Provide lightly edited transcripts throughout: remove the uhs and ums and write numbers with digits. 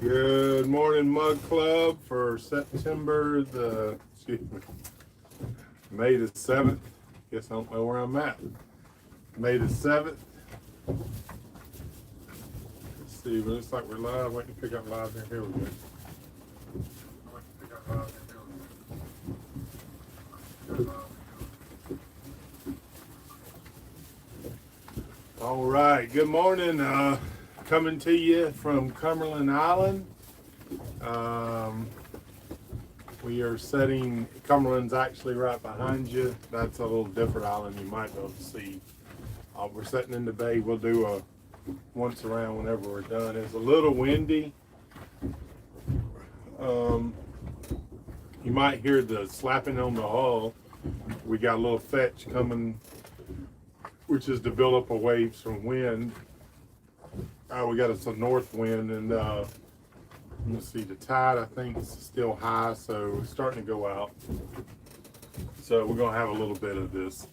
Good morning, Mug Club, for September May the 7th. Guess I don't know where I'm at. May the 7th. Let's see, but it's like we're live. Wait to pick up live here. Here we go. All right, good morning. Coming to you from Cumberland Island. We are setting, Cumberland's actually right behind you. That's a little different island you might be able to see. We're setting in the bay. We'll do a once around whenever we're done. It's a little windy. You might hear the slapping on the hull. We got a little fetch coming, which is to build up a waves from wind. We got a north wind, and let's see, the tide I think is still high, so it's starting to go out. So we're gonna have a little bit of this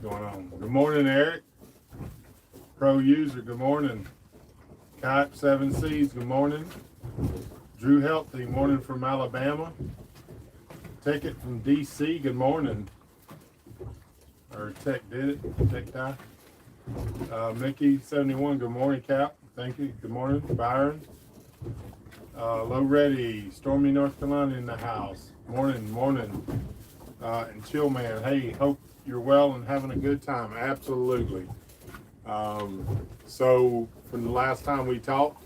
going on. Good morning, Eric. Pro user, good morning. Kite 7 Seas, good morning. Drew Healthy, morning from Alabama. Ticket from DC, good morning. Or Tech did it, Tech die. Mickey 71, good morning, Cap. Thank you. Good morning, Byron. Low Ready, Stormy, North Carolina in the house. Morning. And Chill Man, hey, hope you're well and having a good time. Absolutely. So from the last time we talked,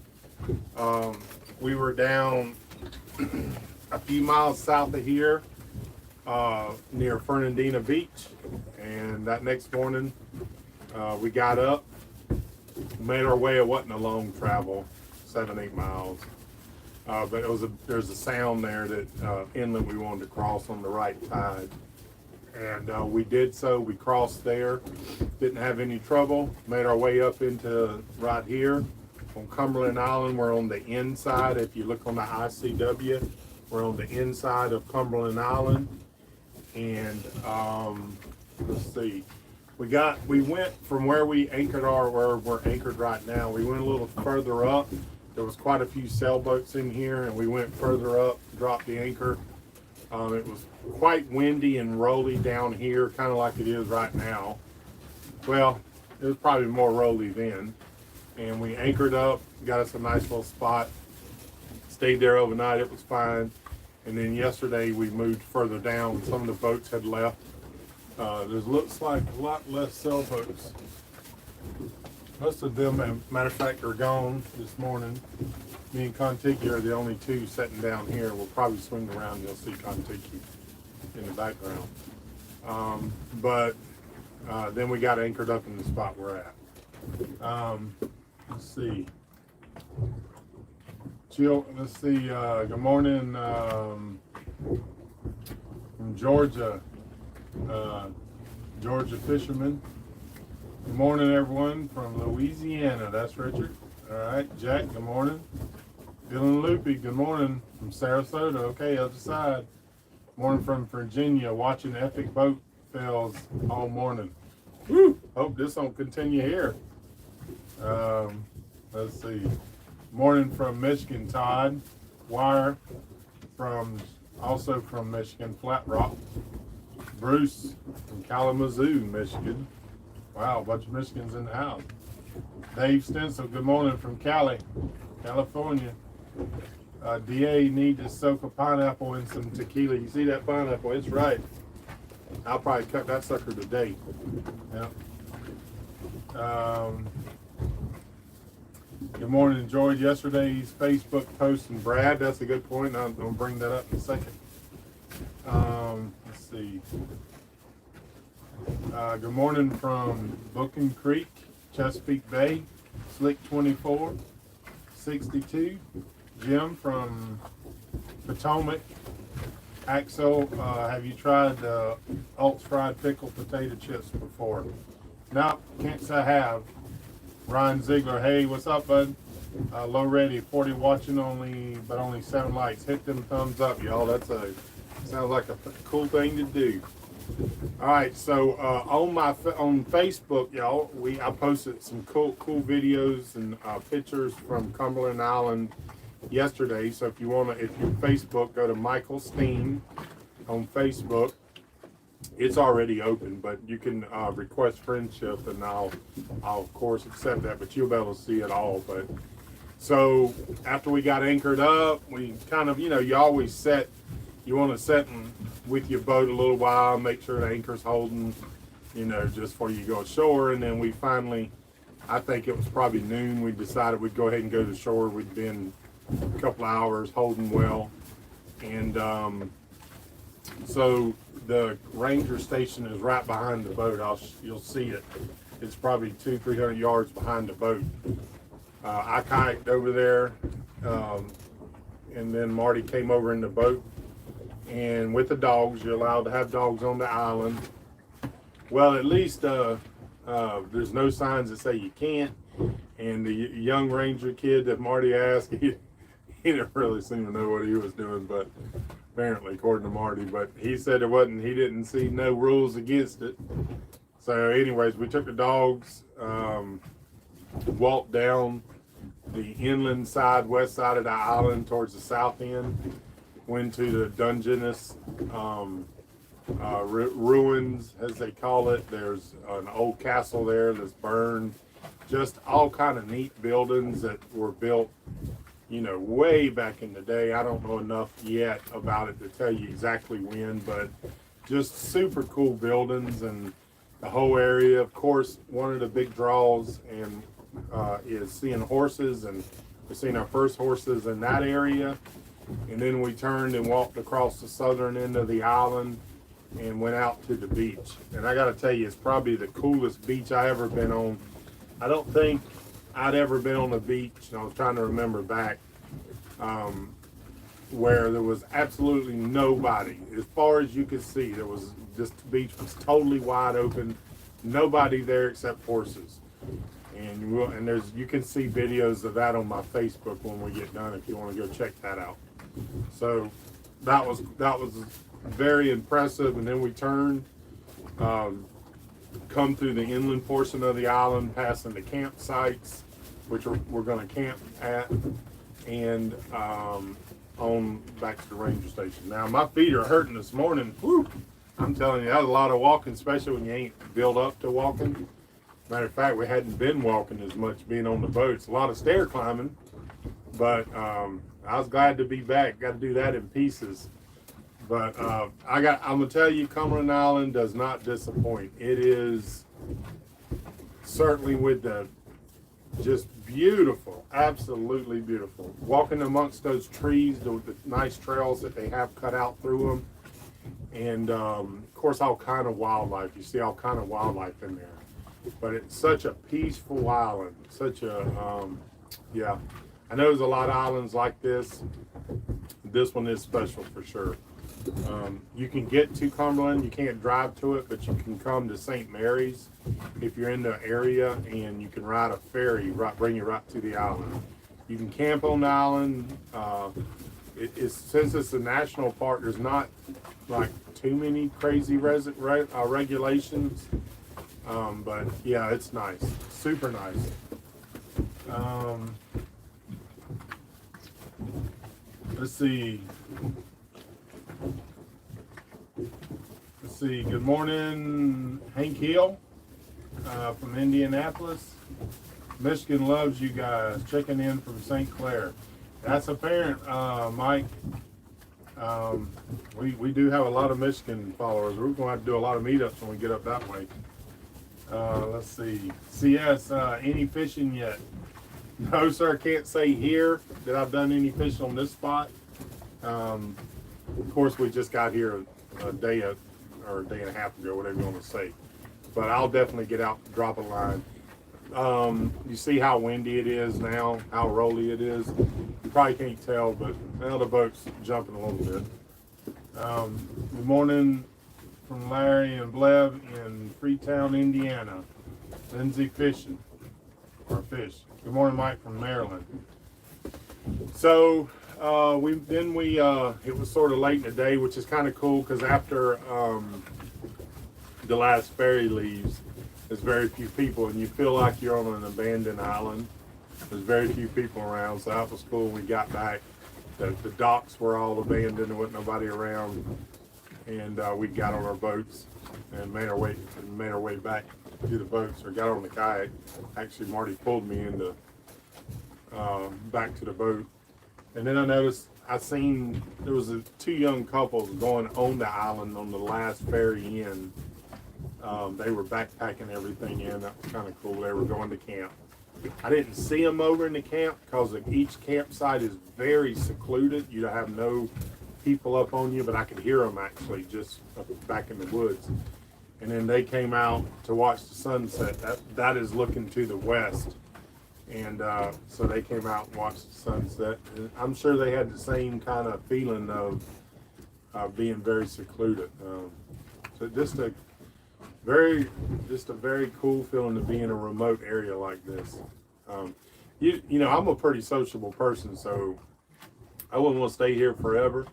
we were down a few miles south of here, near Fernandina Beach, and that next morning we got up, made our way. It wasn't a long travel, 7-8 miles, but there's a sound there that inlet we wanted to cross on the right tide, and we did so. We crossed there, didn't have any trouble, made our way up into right here on Cumberland Island. We're on the inside. If you look on the ICW, we're on the inside of Cumberland Island, and let's see. We went from where we anchored where we're anchored right now. We went a little further up. There was quite a few sailboats in here, and we went further up, dropped the anchor. It was quite windy and rolly down here, kind of like it is right now. Well, it was probably more rolly then. And we anchored up, got us a nice little spot, stayed there overnight. It was fine. And then yesterday we moved further down. Some of the boats had left. There looks like a lot less sailboats. Most of them, matter of fact, are gone this morning. Me and Contiki are the only two sitting down here. We'll probably swing around and you'll see Contiki in the background. But then we got anchored up in the spot we're at. Let's see. Let's see. Good morning from Georgia. Georgia Fisherman. Good morning, everyone from Louisiana. That's Richard. All right, Jack. Good morning. Dylan Loopy. Good morning from Sarasota. Okay, other side. Morning from Virginia. Watching epic boat fails all morning. Woo! Hope this don't continue here. Let's see. Morning from Michigan. Todd Wire also from Michigan. Flat Rock. Bruce from Kalamazoo, Michigan. Wow, a bunch of Michigans in the house. Dave Stencil, good morning from Cali, California. DA need to soak a pineapple in some tequila. You see that pineapple? It's right. I'll probably cut that sucker today. Yep. Good morning. Enjoyed yesterday's Facebook post and Brad. That's a good point. I'm going to bring that up in a second. Let's see. Good morning from Booking Creek, Chesapeake Bay, Slick 24, 62. Jim from Potomac. Axel, have you tried the Alt's fried pickled potato chips before? No, can't say I have. Ryan Ziegler, hey, what's up, bud? Low Ready, 40 watching but only 7 likes. Hit them thumbs up, y'all. Sounds like a cool thing to do. All right, so on Facebook, y'all, I posted some cool videos and pictures from Cumberland Island yesterday. So if you Facebook, go to Michael Steen on Facebook. It's already open, but you can request friendship, and I'll of course accept that. But you'll be able to see it all. But so after we got anchored up, we kind of, you always you want to set with your boat a little while, make sure the anchor's holding, just before you go ashore. And then we finally, I think it was probably noon, we decided we'd go ahead and go to shore. We'd been a couple hours holding well. And so the ranger station is right behind the boat. You'll see it. It's probably 200-300 yards behind the boat. I kayaked over there, and then Marty came over in the boat. And with the dogs, you're allowed to have dogs on the island. Well, at least there's no signs that say you can't. And the young ranger kid that Marty asked, he didn't really seem to know what he was doing, but apparently, according to Marty. But he said he didn't see no rules against it. So anyways, we took the dogs, walked down the inland side, west side of the island towards the south end. Went to the Dungeness ruins, as they call it. There's an old castle there that's burned. Just all kind of neat buildings that were built, way back in the day. I don't know enough yet about it to tell you exactly when, but just super cool buildings, and the whole area. Of course, one of the big draws is seeing horses, and we're seeing our first horses in that area. And then we turned and walked across the southern end of the island and went out to the beach. And I got to tell you, it's probably the coolest beach I ever been on. I don't think I'd ever been on a beach, and I was trying to remember back, where there was absolutely nobody. As far as you could see, this beach was totally wide open, nobody there except horses. And you can see videos of that on my Facebook when we get done if you want to go check that out. So that was very impressive. And then we turned, come through the inland portion of the island, passing the campsites, which we're going to camp at, and on back to the ranger station. Now my feet are hurting this morning. Whew, I'm telling you, that was a lot of walking, especially when you ain't built up to walking. Matter of fact, we hadn't been walking as much being on the boat. It's a lot of stair climbing, but I was glad to be back. Got to do that in pieces. But I'm gonna tell you, Cumberland Island does not disappoint. It is certainly with the just beautiful, absolutely beautiful. Walking amongst those trees, the nice trails that they have cut out through them, and of course all kind of wildlife. You see all kind of wildlife in there. But it's such a peaceful island. Such a yeah. I know there's a lot of islands like this. This one is special for sure. You can get to Cumberland. You can't drive to it, but you can come to St. Mary's if you're in the area, and you can ride a ferry, bring you right to the island. You can camp on the island. Since it's a national park, there's not like too many crazy regulations. But yeah, it's nice, super nice. Let's see. Good morning, Hank Hill from Indianapolis. Michigan loves you guys. Checking in from St. Clair. That's apparent, Mike. We do have a lot of Michigan followers. We're going to have to do a lot of meetups when we get up that way. Let's see. CS, any fishing yet? No, sir. Can't say here that I've done any fishing on this spot. Of course, we just got here a day and a half ago, whatever you want to say. But I'll definitely get out and drop a line. You see how windy it is now, how rolly it is. You probably can't tell, but now the boat's jumping a little bit. Good morning from Larry and Blev in Freetown, Indiana. Lindsay fishing, or fish. Good morning, Mike from Maryland. So it was sort of late in the day, which is kind of cool because after the last ferry leaves, there's very few people, and you feel like you're on an abandoned island. There's very few people around, so that was cool. When we got back, the docks were all abandoned, there wasn't nobody around, and we got on our boats and made our way back to the boats, or got on the kayak. Actually, Marty pulled me into back to the boat, and then I seen there was two young couples going on the island on the last ferry in. They were backpacking everything in. That was kind of cool. They were going to camp. I didn't see them over in the camp because each campsite is very secluded. You have no people up on you, but I could hear them actually just back in the woods. And then they came out to watch the sunset. That is looking to the west. And so they came out and watched the sunset. And I'm sure they had the same kind of feeling of being very secluded. So just a very cool feeling to be in a remote area like this. You know, I'm a pretty sociable person, so I wouldn't want to stay here forever.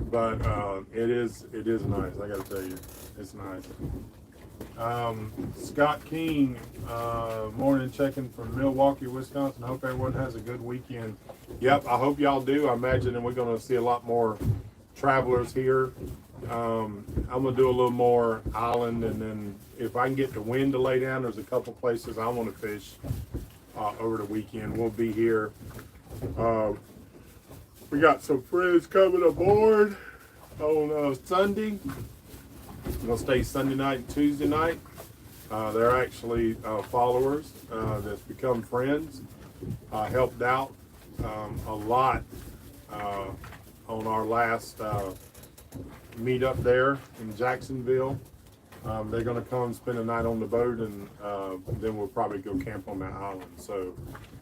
But it is nice. I got to tell you, it's nice. Scott King, morning, checking from Milwaukee, Wisconsin. Hope everyone has a good weekend. Yep, I hope y'all do. I imagine that we're going to see a lot more travelers here. I'm going to do a little more island, and then if I can get the wind to lay down, there's a couple places I want to fish over the weekend. We'll be here. We got some friends coming aboard on Sunday. We're going to stay Sunday night and Tuesday night. They're actually followers that's become friends. Helped out a lot on our last meet up there in Jacksonville. They're going to come spend a night on the boat, and then we'll probably go camp on that island. So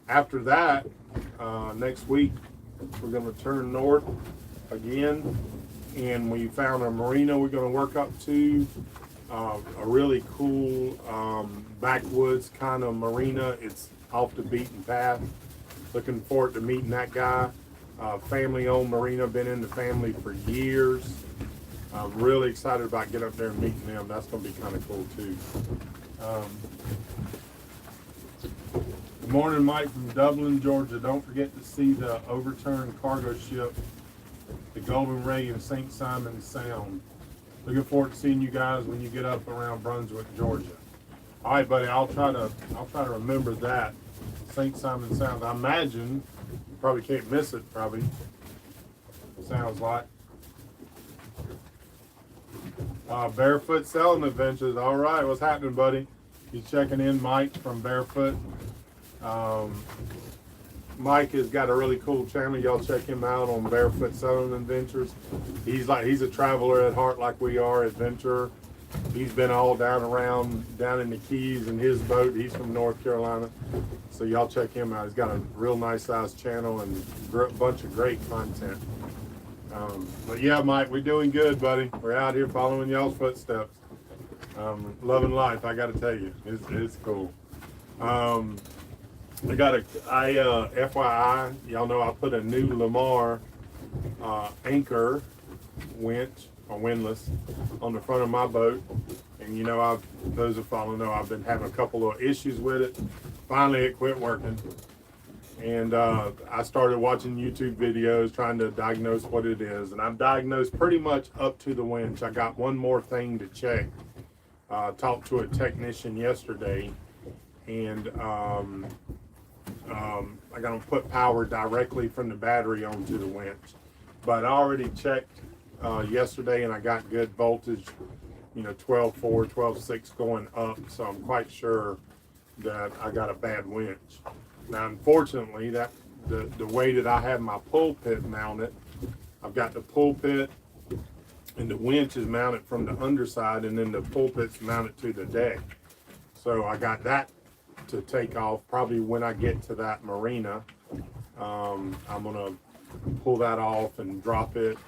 after that, next week, we're going to turn north again, and we found a marina we're going to work up to, a really cool backwoods kind of marina. It's off the beaten path. Looking forward to meeting that guy. Family-owned marina, been in the family for years. I'm really excited about getting up there and meeting them. That's going to be kind of cool too. Good morning, Mike from Dublin, Georgia. Don't forget to see the overturned cargo ship, the Golden Ray in St. Simon Sound. Looking forward to seeing you guys when you get up around Brunswick, Georgia. All right, buddy. I'll try to remember that. St. Simon Sound. I imagine you probably can't miss it. Probably sounds like. Barefoot Selling Adventures. All right, what's happening, buddy? He's checking in, Mike from Barefoot. Mike has got a really cool channel. Y'all check him out on Barefoot Selling Adventures. He's a traveler at heart, like we are, adventurer. He's been all down in the Keys in his boat. He's from North Carolina, so y'all check him out. He's got a real nice sized channel and a bunch of great content. But yeah, Mike, we're doing good, buddy. We're out here following y'all's footsteps. Loving life, I got to tell you, it's cool. FYI, y'all know I put a new Lamar anchor winch or windlass on the front of my boat, and you know, those who follow know I've been having a couple of issues with it. Finally, it quit working. And I started watching YouTube videos trying to diagnose what it is. And I've diagnosed pretty much up to the winch. I got one more thing to check. Talked to a technician yesterday, and I got to put power directly from the battery onto the winch. But I already checked yesterday, and I got good voltage, 12.4, 12.6 going up. So I'm quite sure that I got a bad winch. Now, unfortunately, the way that I have my pulpit mounted, I've got the pulpit and the winch is mounted from the underside, and then the pulpit's mounted to the deck. So I got that to take off probably when I get to that marina. I'm going to pull that off and drop it.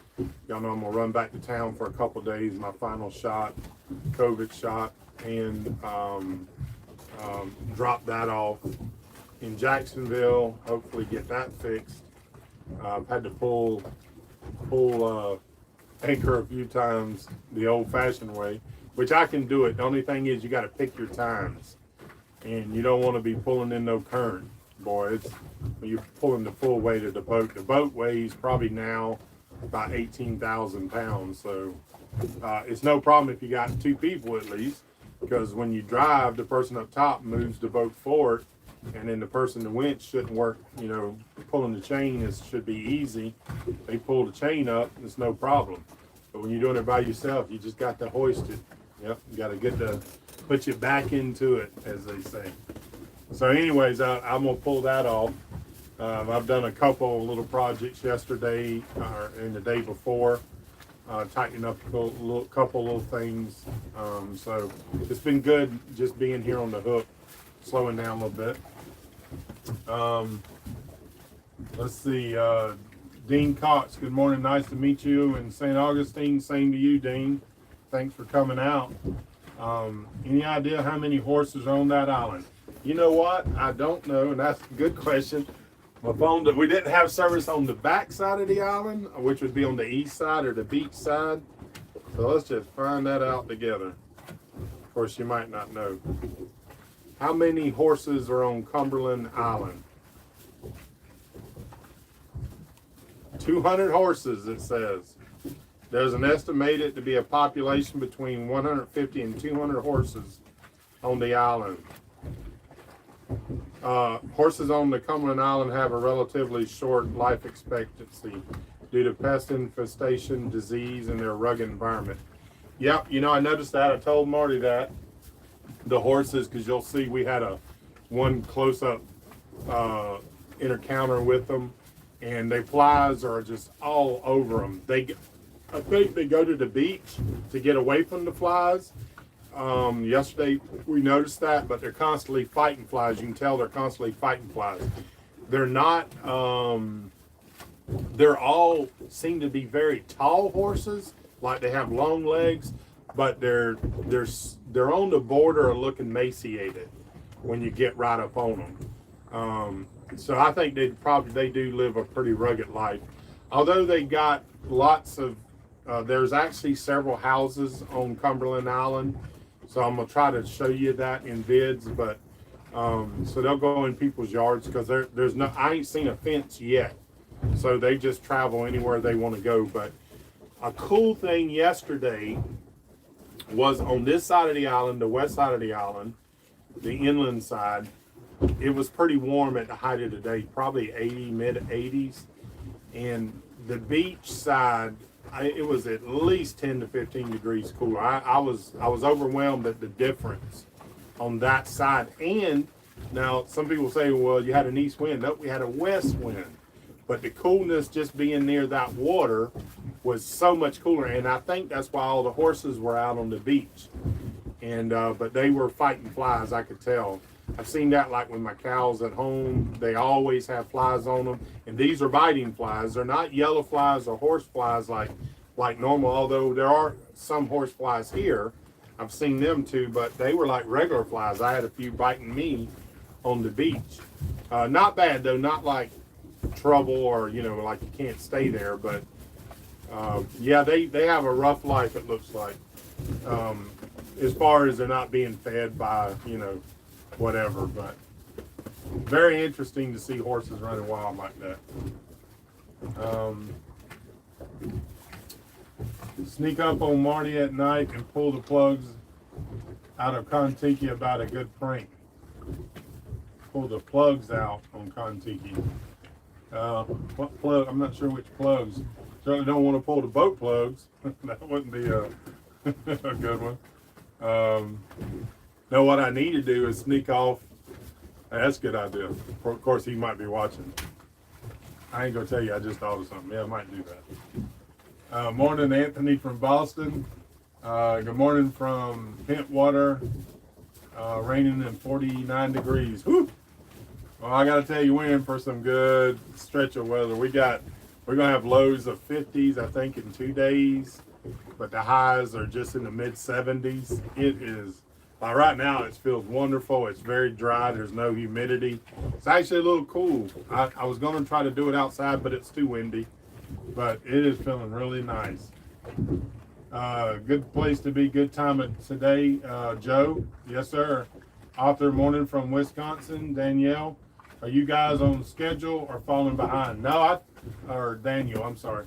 Y'all know I'm going to run back to town for a couple days, my final shot, COVID shot, and drop that off in Jacksonville, hopefully get that fixed. I've had to pull anchor a few times the old-fashioned way. which I can do it. The only thing is you got to pick your times, and you don't want to be pulling in no current. Boy, it's when you're pulling the full weight of the boat. The boat weighs probably now about 18,000 pounds, so it's no problem if you got two people at least, because when you drive, the person up top moves the boat forward, and then the person in the winch shouldn't work. You know, pulling the chain should be easy. They pull the chain up, it's no problem. But when you're doing it by yourself, you just got to hoist it. Yep, you got to get the put you back into it, as they say. So, anyways, I'm gonna pull that off. I've done a couple little projects yesterday and the day before, tightening up a couple little things. So it's been good just being here on the hook, slowing down a little bit. Let's see, Dean Cox, good morning, nice to meet you in St. Augustine. Same to you, Dean. Thanks for coming out. Any idea how many horses are on that island? You know what? I don't know, and that's a good question. My phone, we didn't have service on the back side of the island, which would be on the east side or the beach side. So let's just find that out together. Of course, you might not know. How many horses are on Cumberland Island? 200 horses, it says. There's an estimated to be a population between 150 and 200 horses on the island. Horses on the Cumberland Island have a relatively short life expectancy due to pest infestation, disease, and their rugged environment. Yep, you know, I noticed that. I told Marty that. The horses, because you'll see we had one close-up encounter with them, and the flies are just all over them. I think they go to the beach to get away from the flies. Yesterday we noticed that, but they're constantly fighting flies. You can tell they're constantly fighting flies. They're not, they're all seem to be very tall horses, like they have long legs, but they're on the border of looking emaciated when you get right up on them. So I think they do live a pretty rugged life. Although they got lots of, there's actually several houses on Cumberland Island. So I'm gonna try to show you that in vids, but so they'll go in people's yards because I ain't seen a fence yet. So they just travel anywhere they want to go. But a cool thing yesterday was on this side of the island, the west side of the island, the inland side, it was pretty warm at the height of the day, probably 80, mid 80s. And the beach side, it was at least 10 to 15 degrees cooler. I was overwhelmed at the difference on that side. And now some people say, well, you had an east wind. Nope, we had a west wind. But the coolness just being near that water was so much cooler. And I think that's why all the horses were out on the beach. And but they were fighting flies, I could tell. I've seen that like with my cows at home. They always have flies on them. And these are biting flies. They're not yellow flies or horse flies like normal, although there are some horse flies here. I've seen them too, but they were like regular flies. I had a few biting me on the beach. Not bad though, not like trouble or, you know, like you can't stay there, but yeah, they have a rough life, it looks like. As far as they're not being fed by, you know, whatever, but very interesting to see horses running wild like that. Sneak up on Marty at night and pull the plugs out of Kontiki about a good prank. Pull the plugs out on Kontiki. What plug? I'm not sure which plugs. Certainly don't want to pull the boat plugs. That wouldn't be a good one. No, what I need to do is sneak off. That's a good idea. Of course, he might be watching. I ain't gonna tell you. I just thought of something. Yeah, I might do that. Morning, Anthony from Boston. Good morning from Pentwater. Raining and 49 degrees. Whew. Well, I gotta tell you, we're in for some good stretch of weather. We're gonna have lows of 50s, I think, in 2 days, but the highs are just in the mid 70s. It is. Right now, it feels wonderful. It's very dry. There's no humidity. It's actually a little cool. I was going to try to do it outside, but it's too windy. But it is feeling really nice. Good place to be, good time today. Joe, yes, sir. Author Morning from Wisconsin. Danielle, are you guys on schedule or falling behind? No, or Daniel, I'm sorry.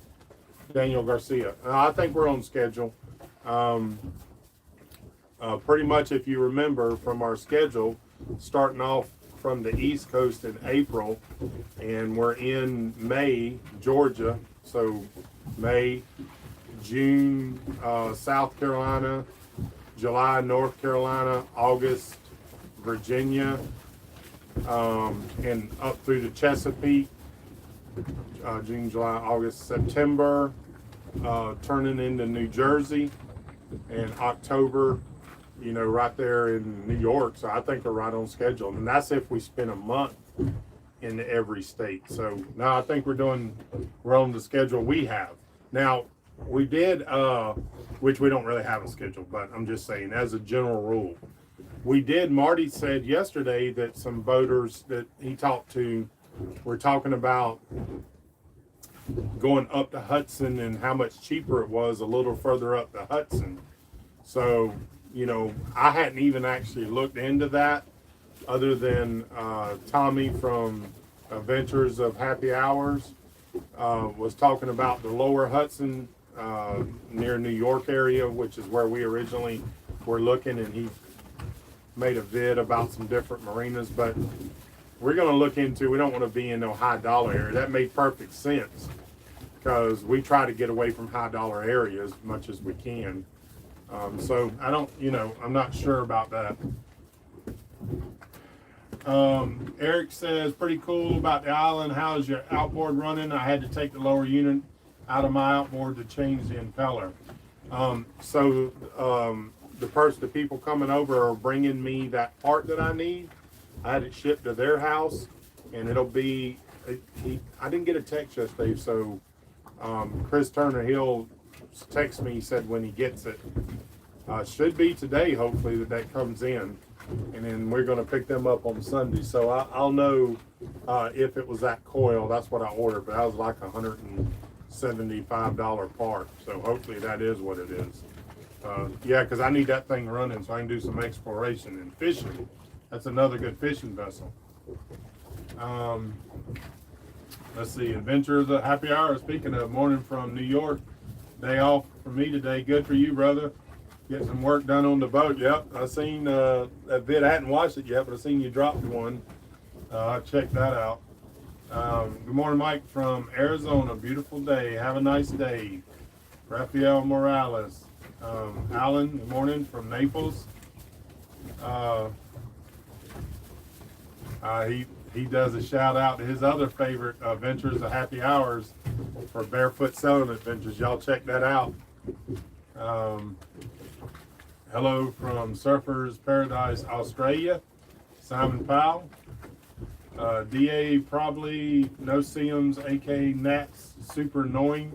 Daniel Garcia. I think we're on schedule. Pretty much, if you remember from our schedule, starting off from the East Coast in April, and we're in May, Georgia. So May, June, South Carolina, July, North Carolina, August, Virginia, and up through the Chesapeake, June, July, August, September, turning into New Jersey, and October, right there in New York. So I think we're right on schedule. And that's if we spend a month in every state. So no, I think we're on the schedule we have. Now, we did, which we don't really have a schedule, but I'm just saying as a general rule, Marty said yesterday that some boaters that he talked to were talking about going up the Hudson and how much cheaper it was a little further up the Hudson. So, I hadn't even actually looked into that other than Tommy from Adventures of Happy Hours was talking about the lower Hudson near New York area, which is where we originally were looking, and he made a vid about some different marinas, but we're going to look into, we don't want to be in no high dollar area. That made perfect sense because we try to get away from high dollar areas as much as we can. So I don't, I'm not sure about that. Eric says, pretty cool about the island. How's your outboard running? I had to take the lower unit out of my outboard to change the impeller. The people coming over are bringing me that part that I need. I had it shipped to their house, and it'll be, I didn't get a text yesterday, so Chris Turner, he'll text me, he said when he gets it. Should be today, hopefully, that comes in. And then we're going to pick them up on Sunday. So I'll know if it was that coil. That's what I ordered, but that was like $175 part. So hopefully that is what it is. Yeah, because I need that thing running so I can do some exploration and fishing. That's another good fishing vessel. Let's see, Adventures of Happy Hour. Speaking of, Morning from New York. Day off for me today. Good for you, brother. Get some work done on the boat. Yep, I seen that vid. I hadn't watched it yet, but I seen you dropped one. I'll check that out. Good morning, Mike from Arizona. Beautiful day. Have a nice day. Rafael Morales. Alan, good morning from Naples. He does a shout out to his other favorite Adventures of Happy Hours for Barefoot Sailing Adventures. Y'all check that out. Hello from Surfers Paradise, Australia. Simon Powell. DA probably no seams, AK Nats, super annoying.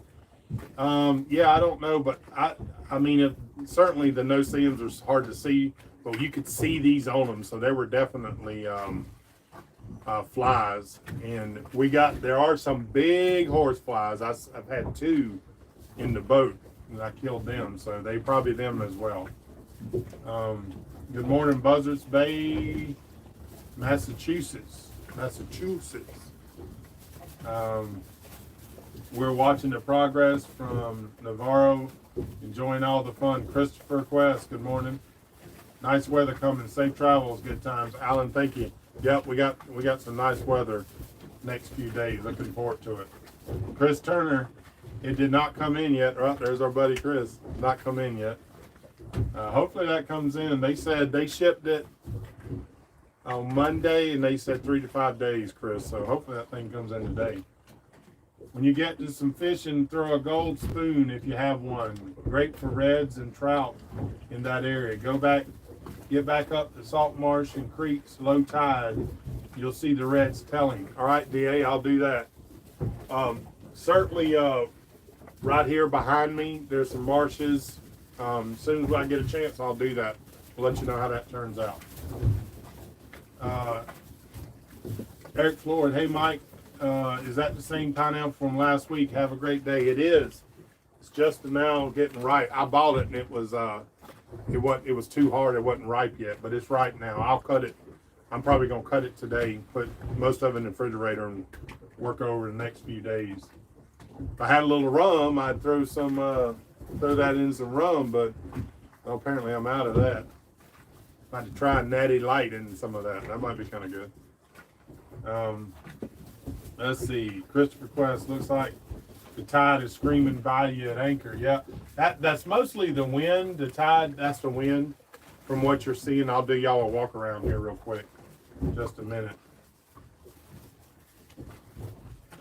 Yeah, I don't know, but I mean, certainly the no seams are hard to see, but you could see these on them, so they were definitely flies. And there are some big horse flies. I've had two in the boat, and I killed them, so they probably them as well. Good morning, Buzzards Bay, Massachusetts. We're watching the progress from Navarro, enjoying all the fun. Christopher Quest, good morning. Nice weather coming, safe travels, good times. Alan, thank you. Yep, we got some nice weather next few days. Looking forward to it. Chris Turner, it did not come in yet. Right, there's our buddy Chris. Not come in yet. Hopefully that comes in. They said they shipped it on Monday, and they said 3 to 5 days, Chris. So hopefully that thing comes in today. When you get to some fishing, throw a gold spoon if you have one. Great for reds and trout in that area. Get back up to salt marsh and creeks, low tide. You'll see the reds telling. All right, DA, I'll do that. Certainly, right here behind me, there's some marshes. As soon as I get a chance, I'll do that. We'll let you know how that turns out. Eric Floyd, hey Mike, is that the same pineapple from last week? Have a great day. It is. It's just now getting ripe. I bought it and it was too hard. It wasn't ripe yet, but it's ripe now. I'll cut it. I'm probably gonna cut it today, put most of it in the refrigerator, and work over the next few days. If I had a little rum, I'd throw that in some rum, but apparently I'm out of that. I had to try Natty Light in some of that. That might be kind of good. Let's see. Christopher Quest looks like the tide is screaming by you at anchor. Yeah, that's mostly the wind. The tide, that's the wind from what you're seeing. I'll do y'all a walk around here real quick. Just a minute.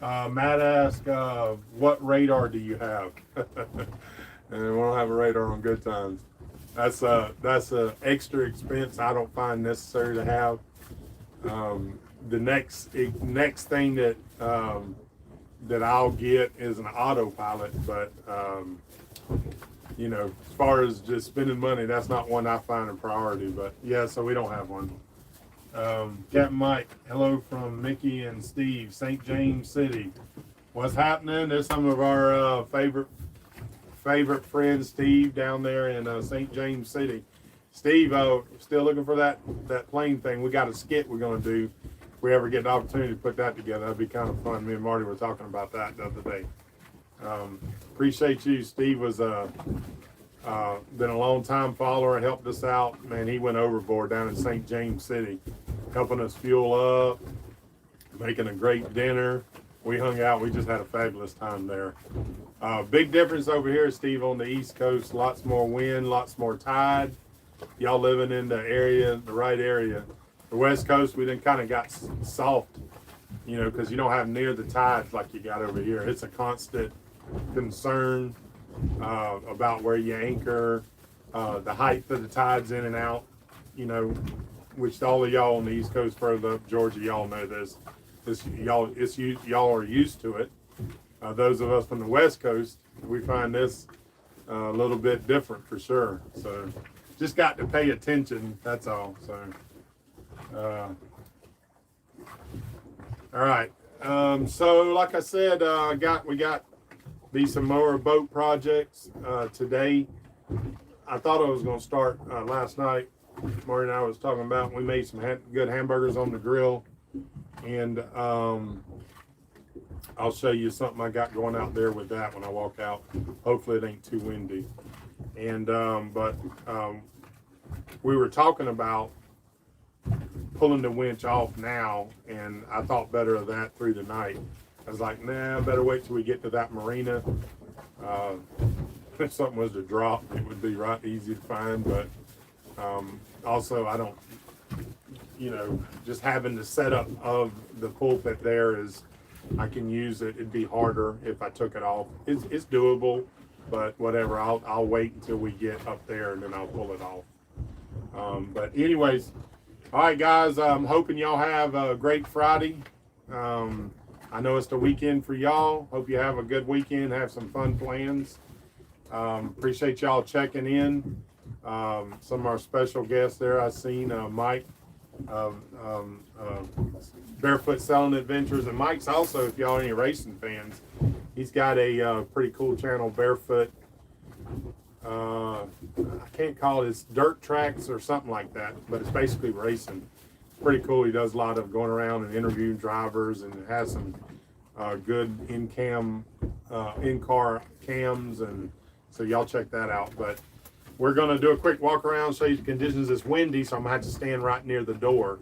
Matt asked, what radar do you have? And we don't have a radar on good times. That's a extra expense I don't find necessary to have. The next thing that I'll get is an autopilot, but as far as just spending money, that's not one I find a priority. But yeah, so we don't have one. Captain Mike, hello from Mickey and Steve, St. James City. What's happening? There's some of our favorite friend Steve down there in St. James City. Steve, still looking for that plane thing. We got a skit we're going to do. If we ever get the opportunity to put that together, that'd be kind of fun. Me and Marty were talking about that the other day. Appreciate you. Steve was been a long time follower, helped us out. Man, he went overboard down in St. James City, helping us fuel up, making a great dinner. We hung out. We just had a fabulous time there. Big difference over here, Steve, on the East Coast. Lots more wind, lots more tide. Y'all living in the right area. The West Coast, we then kind of got soft, because you don't have near the tides like you got over here. It's a constant concern about where you anchor, the height of the tides in and out, which all of y'all on the East Coast, further up Georgia, y'all know this. Y'all are used to it. Those of us from the West Coast, we find this a little bit different for sure. So just got to pay attention. That's all. So, all right. So like I said, we got these Samoa boat projects today. I thought I was going to start last night. Marty and I was talking about. We made some good hamburgers on the grill. And I'll show you something I got going out there with that when I walk out. Hopefully it ain't too windy. And we were talking about pulling the winch off now, and I thought better of that through the night. I was like, nah, I better wait till we get to that marina. If something was to drop, it would be right easy to find. But also, I don't, just having the setup of the pulpit there is, I can use it. It'd be harder if I took it off. It's doable, but whatever. I'll wait until we get up there and then I'll pull it off. But anyways, all right, guys. I'm hoping y'all have a great Friday. I know it's the weekend for y'all. Hope you have a good weekend. Have some fun plans. Appreciate y'all checking in. Some of our special guests there. I've seen Mike. Barefoot Selling Adventures, and Mike's also, if y'all are any racing fans, he's got a pretty cool channel, Barefoot. I can't call it, it's dirt tracks or something like that, but it's basically racing. It's pretty cool. He does a lot of going around and interviewing drivers, and has some good in-car cams, and so y'all check that out. But we're going to do a quick walk around, show you the conditions. It's windy, so I'm going to have to stand right near the door.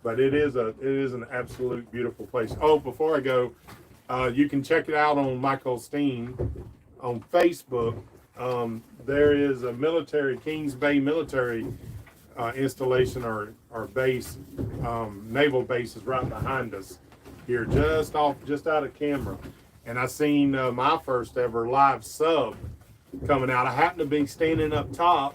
But it is an absolute beautiful place. Oh, before I go, you can check it out on Michael Steen on Facebook. There is a Kings Bay military installation or base, naval base is right behind us here, just out of camera. And I seen my first ever live sub coming out. I happened to be standing up top.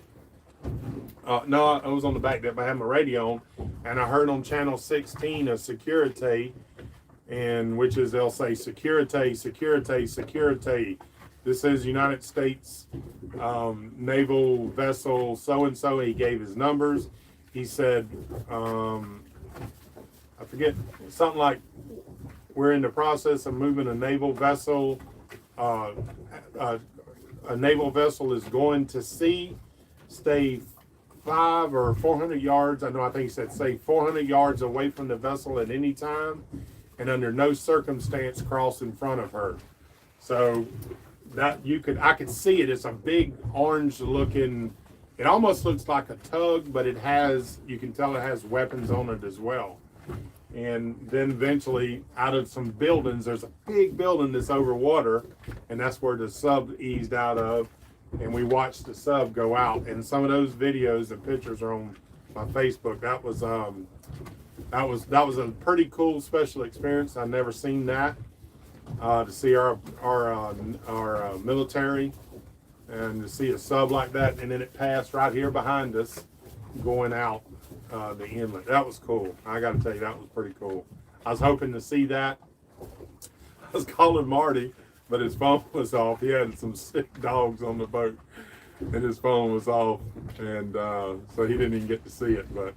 No, I was on the back deck, but I had my radio on, and I heard on channel 16 a Securite, and which is, they'll say Securite. This is United States naval vessel so-and-so. He gave his numbers. He said, I forget, something like, we're in the process of moving a naval vessel a naval vessel is going to sea, stay 500 or 400 yards. I think he said stay 400 yards away from the vessel at any time, and under no circumstance cross in front of her. So that I could see it. It's a big orange looking. It almost looks like a tug, but you can tell it has weapons on it as well. And then eventually, out of some buildings, there's a big building that's over water, and that's where the sub eased out of. And we watched the sub go out. And some of those videos and pictures are on my Facebook. That was a pretty cool special experience. I've never seen that. To see our military and to see a sub like that, and then it passed right here behind us, going out the inlet. That was cool. I got to tell you, that was pretty cool. I was hoping to see that. I was calling Marty, but his phone was off. He had some sick dogs on the boat, and his phone was off, and so he didn't even get to see it. But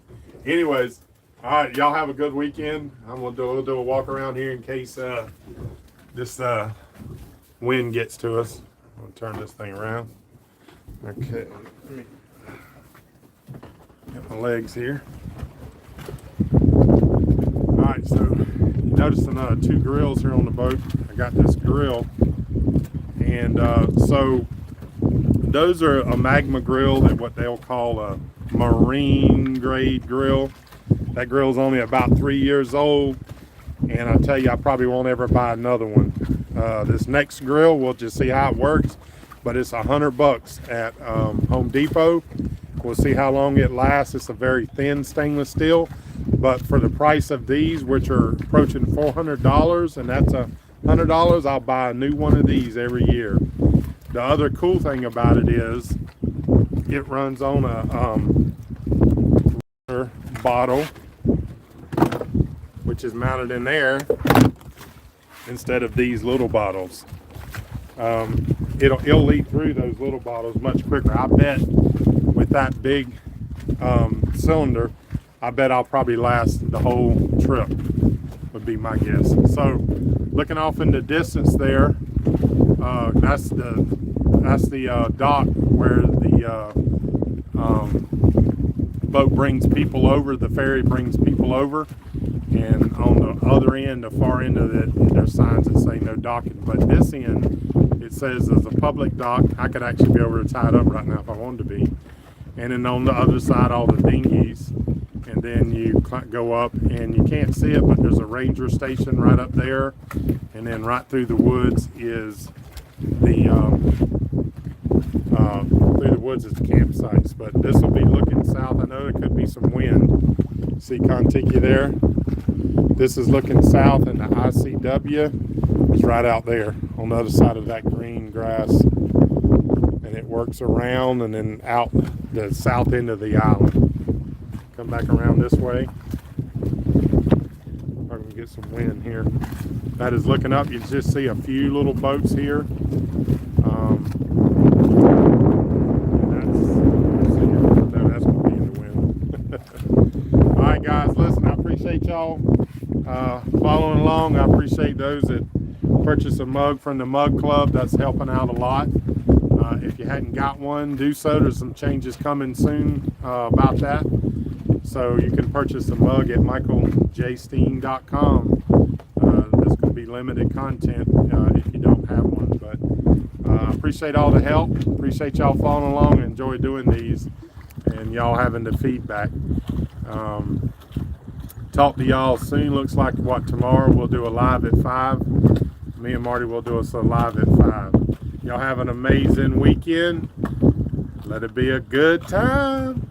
anyways, all right, y'all have a good weekend. I'm gonna do a walk around here in case this wind gets to us. I'm gonna turn this thing around. Okay, let me get my legs here. All right, so you notice two grills here on the boat. I got this grill, and so those are a Magma grill, that what they'll call a marine grade grill. That grill's only about 3 years old, and I tell you, I probably won't ever buy another one. This next grill, we'll just see how it works, but it's $100 at Home Depot. We'll see how long it lasts. It's a very thin stainless steel, but for the price of these, which are approaching $400, and that's $100, I'll buy a new one of these every year. The other cool thing about it is it runs on a bottle, which is mounted in there instead of these little bottles. It'll leak through those little bottles much quicker. I bet with that big cylinder, I bet I'll probably last the whole trip, would be my guess. So looking off in the distance there, that's the dock where the boat brings people over, the ferry brings people over, and on the other end, the far end of it, there's signs that say no docking, but this end, it says there's a public dock. I could actually be over tied up right now if I wanted to be. And then on the other side, all the dinghies, and then you go up, and you can't see it, but there's a ranger station right up there, and then right through the woods is the campsites. But this will be looking south. I know there could be some wind. See Contiki there? This is looking south, and the ICW is right out there on the other side of that green grass, and it works around and then out the south end of the island. Come back around this way. I'm going to get some wind here. That is looking up. You just see a few little boats here. That's going to be in the wind. All right, guys, listen, I appreciate y'all following along. I appreciate those that purchase a mug from the Mug Club. That's helping out a lot. If you hadn't got one, do so. There's some changes coming soon about that. So you can purchase a mug at michaeljsteen.com. There's going to be limited content if you don't have one. But I appreciate all the help. Appreciate y'all following along and enjoy doing these and y'all having the feedback. Talk to y'all soon. Looks like tomorrow we'll do a live at 5. Me and Marty will do us a live at 5. Y'all have an amazing weekend. Let it be a good time.